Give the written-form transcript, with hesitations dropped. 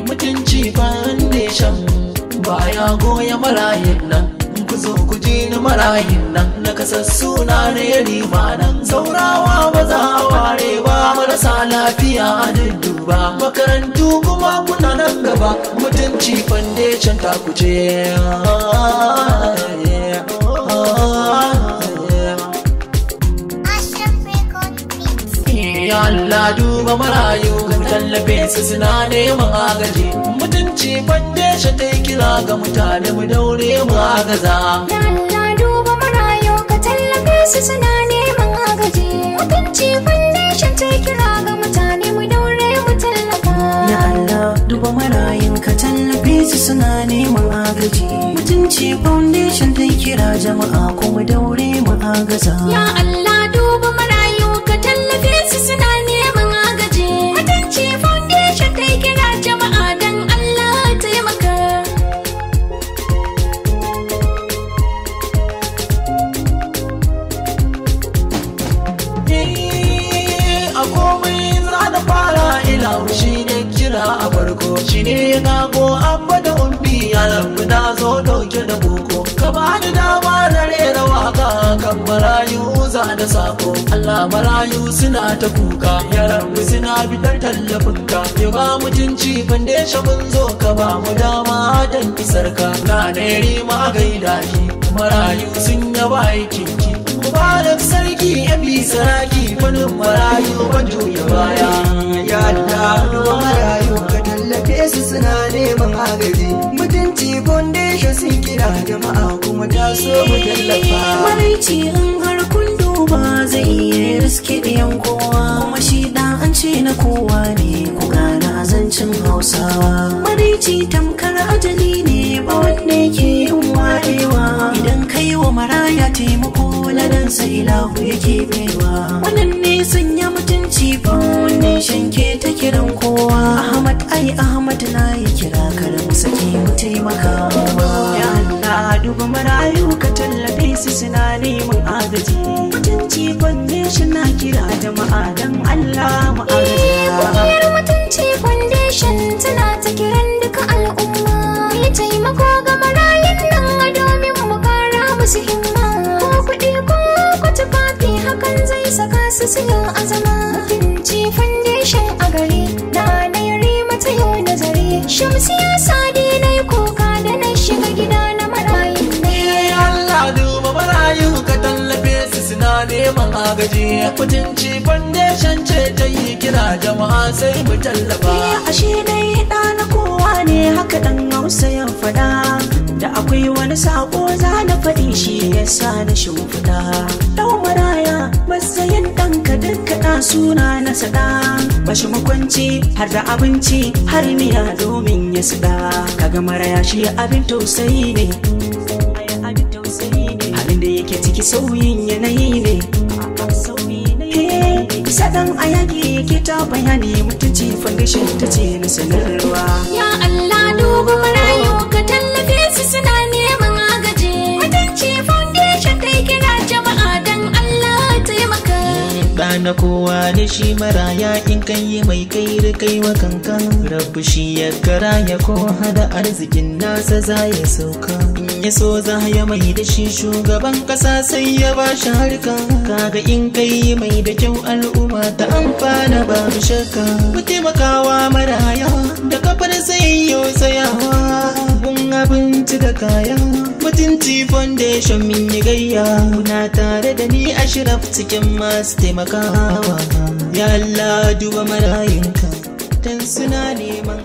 mutunci foundation baya goya marayin nan, ku zo ku ji ni marayin nan, na kasassu na ne rima nan, saurawa ba za a ware ba, marasa lafiya a dudduba, makarantu kuma kuna nan gaba, mutunci foundation ta kuce. Ya Allah duba marayu ka tallafe su suna neman agaji, mutunci foundation ta kira ga mutane mu daure mu agaza. Ya Allah duba marayu ka tallafe su suna neman agaji, mutunci foundation ta kira ga mutane mu daure mu tallafa. Ya Allah duba marayun ka tallafe su suna neman agaji, mutunci foundation ta kira jama'a kuma daure mu agaza. Ya Allah duba marayu ka tallafe su suna neman agaji, mutunci foundation ta kira jama'a dan Allah taimaka. A komai za da fara ilahu shi ne kira a farko, shi ne ya gago abba da umbi yaran na zo dauke da boko, ka ba da dama na rera waka kan marayu za da sako. Allah marayu suna ta kuka, yaran mu suna fitar tallafinka, ya ba mutunci foundation mun zo ka ba mu dama dan isar ka, na ne rima gaida shi, marayu sun yaba aikinki. Mubarak sarki yan bi saraki, fanin marayu ban juya baya. Ya Allah duba marayu ka tallafe su suna neman agaji, mutunci foundation sun kira jama'a kuma ta so mu tallafa. Maraici in har kun duba zai iya riske ɗayan kowa, kuma shi da an ce na kowa ne ku gana zancin Hausawa. Maraici tamkar ajali ne ba wanda yake yin warewa, idan kai wa maraya taimako ladan sai ilahu yake baiwa. Wannan ne sanya mutunci foundation ke ta kiran kowa. Ahmad na yi kira kar mu sake mu taimaka. Ya Allah duba marayu ka tallafe su suna neman agaji, mutunci foundation na kira jama'a dan Allah mu agaza. Ƙungiyar mutunci foundation tana ta kiran duka al'umma, yi taimako ga marayun nan domin mu kara musu himma, ko kuɗi ko tufafi hakan zai saka su siyo azama. Mutunci foundation a gari da na yari mata yau nazari, shamsiya sadi na yi kuka da na shiga gida na marayun ne. Allah duba marayu ka tallafe su suna neman agaji, mutunci foundation ce ta yi kira jama'a sai mu tallafa. Ashe dai ɗa na kowa ne haka ɗan Hausa ya faɗa, da akwai wani sako za na faɗi shi yasa na shimfiɗa. Ɗau maraya matsayin ɗanka dukkaɗa suna na saɗa, bashi makwanci har da abinci har miya domin ya saɗa. Kaga maraya shi abin tausayi ne, halin da yake ciki sauyin yanayi ne. Sadan a yaƙi yake ta bayani, mutunci foundation ta ce na sanarwa. Ya Allah duba marayu ka tallafe su suna neman agaji, mutunci foundation ta kira jama'a dan Allah taimaka. Da na kowa da shi maraya in kai yi mai kai kai wa kanka, rabu shi ya kara ya ko hada arzikin nasa za ya sauka. In ya so za ya mai da shi shugaban kasa sai ya ba shi harka, kaga in kai mai da kyau al'umma ta amfana babu shakka. Ku taimakawa maraya da kafar sai yau tsayawa, gun abinci da kaya, mutunci foundation min yi gayya, kuna tare da ni Ashraf cikin masu taimakawa. Ya Allah duba marayunka dan suna neman